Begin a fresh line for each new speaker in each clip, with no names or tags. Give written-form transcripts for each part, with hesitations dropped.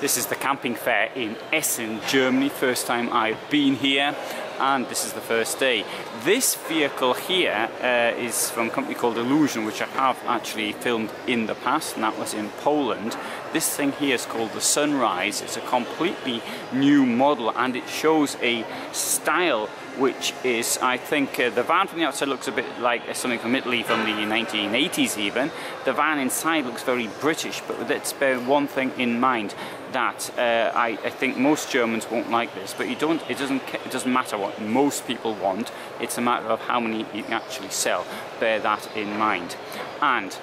This is the camping fair in Essen, Germany. First time I've been here, and this is the first day. This vehicle here is from a company called Illusion, which I have actually filmed in the past, and that was in Poland. This thing here is called the Sunrise. It's a completely new model, and it shows a style which is, I think, the van from the outside looks a bit like something from Italy from the 1980s even. The van inside looks very British, but let's bear one thing in mind, that I think most Germans won't like this, but it doesn't matter what most people want, it's a matter of how many you can actually sell. Bear that in mind. And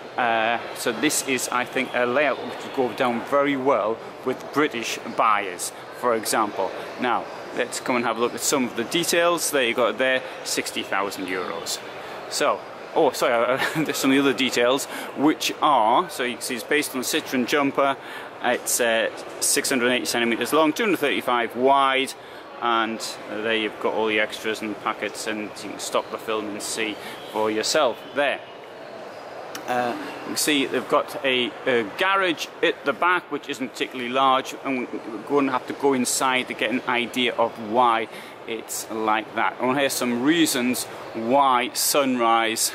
so this is, I think, a layout which will go down very well with British buyers, for example. Now, let's come and have a look at some of the details. There you got it there, 60,000 euros. So, oh sorry, there's some of the other details, which are, so you can see it's based on the Citroen jumper. It's 680 centimeters long, 235 wide, and there you've got all the extras and packets, and you can stop the film and see for yourself there. You can see they've got a garage at the back, which isn't particularly large, and we're going to have to go inside to get an idea of why it's like that. And here's some reasons why Sunrise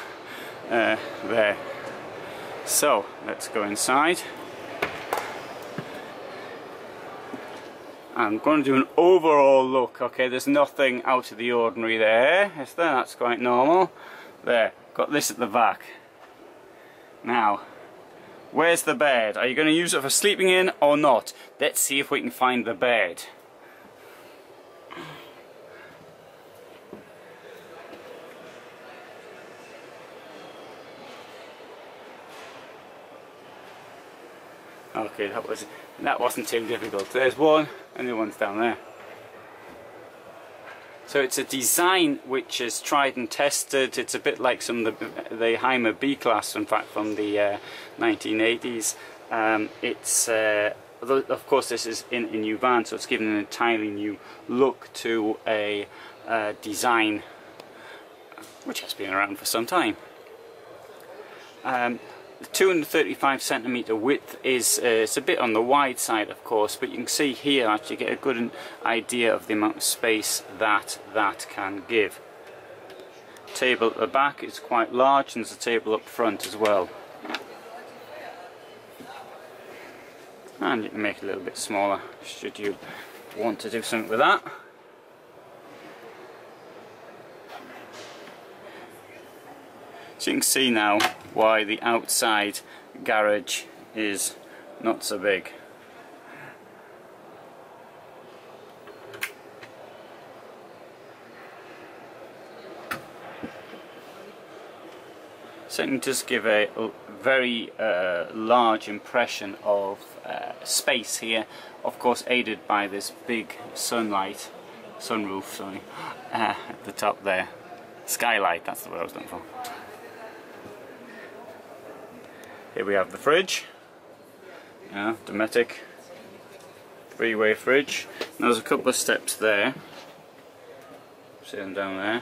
there. So let's go inside. I'm going to do an overall look. Okay, there's nothing out of the ordinary there. That's quite normal. There, got this at the back. Now, where's the bed? Are you going to use it for sleeping in or not? Let's see if we can find the bed. Okay, that wasn't too difficult. There's one, and the one's down there. So it's a design which is tried and tested. It's a bit like some of the Heimer B-Class, in fact, from the 1980s. Of course, this is in a new van, so it's given an entirely new look to a design which has been around for some time. The 235 centimeter width is it's a bit on the wide side, of course, but you can see here actually get a good idea of the amount of space that can give. Table at the back is quite large, and there's a table up front as well. And you can make it a little bit smaller should you want to do something with that. So you can see now why the outside garage is not so big. So it can just give a very large impression of space here, of course aided by this big sunroof, at the top there. Skylight, that's the word I was looking for. Here we have the fridge, Dometic 3-way fridge. Now there's a couple of steps there, see them down there,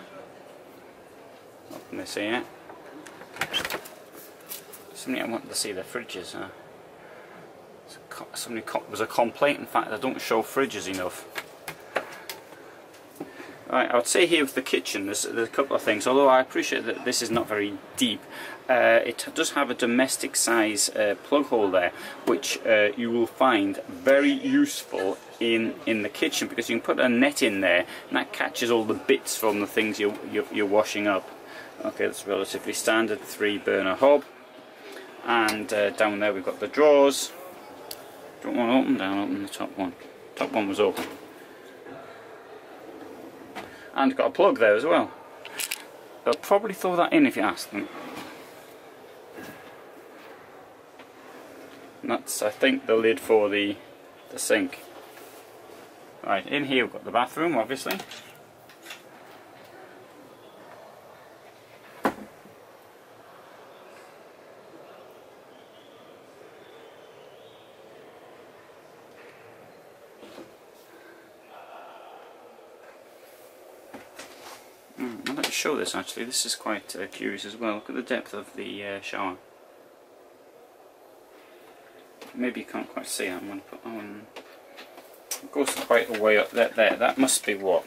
open this here. Somebody I wanted to see their fridges. Somebody was a complaint, in fact, I don't show fridges enough. Right, I would say here with the kitchen there's a couple of things, although I appreciate that this is not very deep. It does have a domestic size plug hole there, which you will find very useful in the kitchen, because you can put a net in there and that catches all the bits from the things you're washing up. Okay, that's relatively standard 3-burner hob, and down there we've got the drawers. Don't want to open down, open the top one. Top one was open. And got a plug there as well. They'll probably throw that in if you ask them. And that's, I think, the lid for the sink. Right, in here we've got the bathroom, obviously. I'd like to show this actually. This is quite curious as well. Look at the depth of the shower. Maybe you can't quite see it. I'm going to put on It goes quite a way up there. That must be what?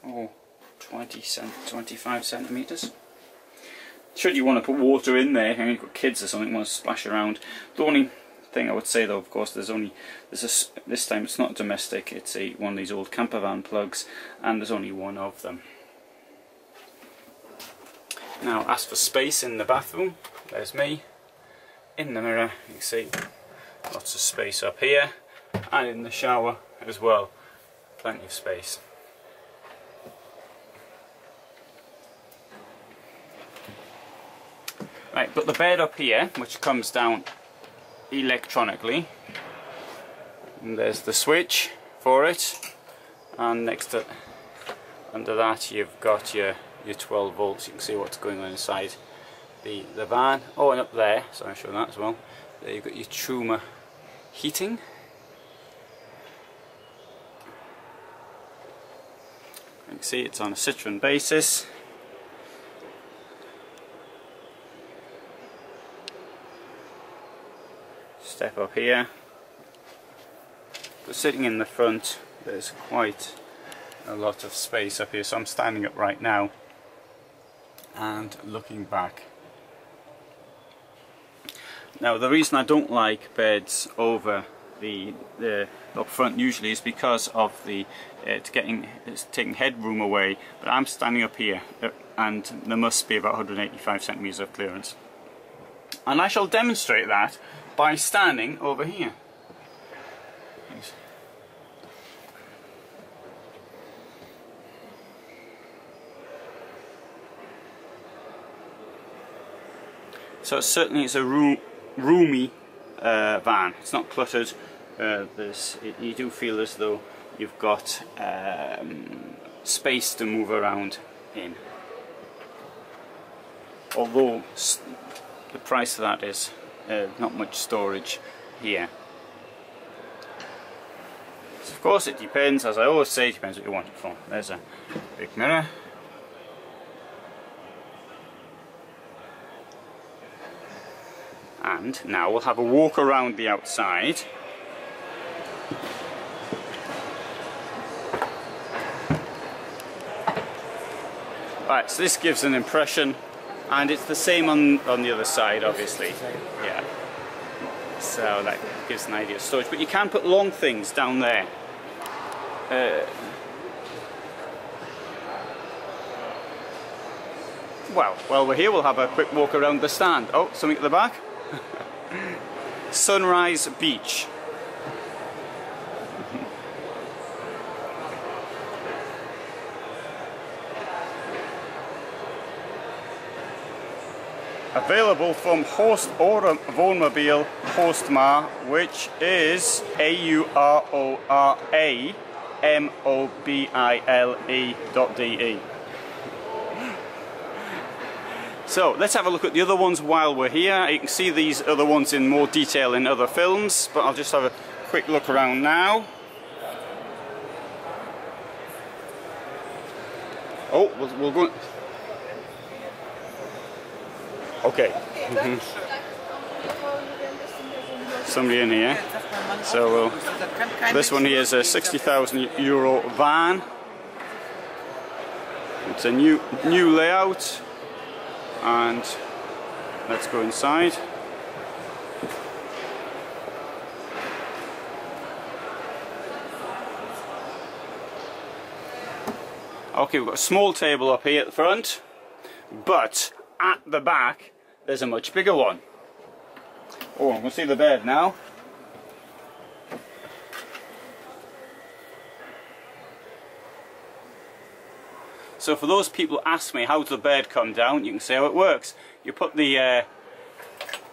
Oh, 25 centimetres. Should you want to put water in there, and you've got kids or something want to splash around. The only thing I would say though, of course, this time it's not domestic, it's one of these old camper van plugs, and there's only one of them. Now, as for space in the bathroom, there's me in the mirror. You can see lots of space up here, and in the shower as well, plenty of space. Right, but the bed up here, which comes down electronically, and there's the switch for it, and next to under that you've got your 12 volts. You can see what's going on inside the van. Oh, and up there, so I'll show that as well. There you've got your Truma heating. You can see it's on a Citroen basis. Step up here. But sitting in the front, there's quite a lot of space up here, so I'm standing up right now and looking back. Now, the reason I don't like beds over the up front usually is because of it's taking headroom away, but I'm standing up here and there must be about 185 centimeters of clearance, and I shall demonstrate that by standing over here. So certainly it's a roomy van. It's not cluttered. You do feel as though you've got space to move around in. Although the price of that is not much storage here. So of course it depends, as I always say, it depends what you want it for. There's a big mirror. And now we'll have a walk around the outside. Right, so this gives an impression, and it's the same on the other side, obviously. Yeah. So that gives an idea of storage. But you can put long things down there. Well, while we're here, we'll have a quick walk around the stand. Oh, something at the back. Sunrise Beach. Available from Horst Wohnmobil Horstmar, which is AURORAMOBILE.de. So let's have a look at the other ones while we're here. You can see these other ones in more detail in other films, but I'll just have a quick look around now. Oh, we'll go. Okay. Somebody in here. So this one here is a 60,000 euro van. It's a new layout. And let's go inside. Okay, we've got a small table up here at the front, but at the back there's a much bigger one. Oh, I'm going to see the bed now. So for those people who ask me how does the bed come down, you can see how it works. You put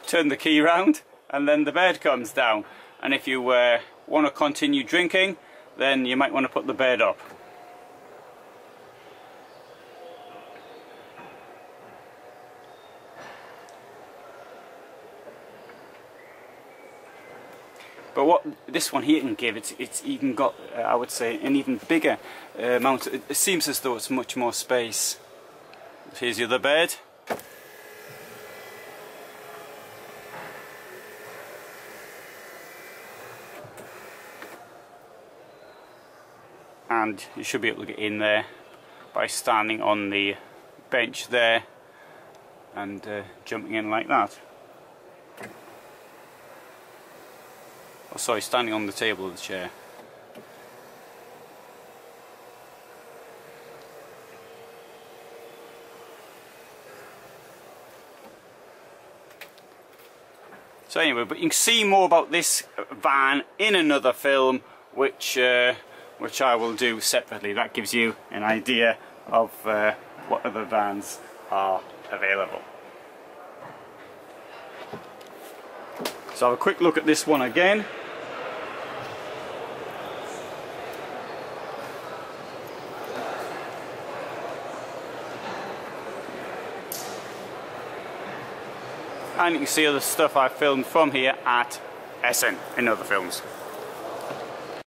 turn the key round and then the bed comes down. And if you want to continue drinking, then you might want to put the bed up. But what this one here can give, it's even got, I would say, an even bigger amount. It seems as though it's much more space. Here's the other bed. and you should be able to get in there by standing on the bench there and jumping in like that. Oh, sorry, standing on the table of the chair. So anyway, but you can see more about this van in another film, which I will do separately. That gives you an idea of what other vans are available. So have a quick look at this one again. And you can see other stuff I filmed from here at Essen in other films.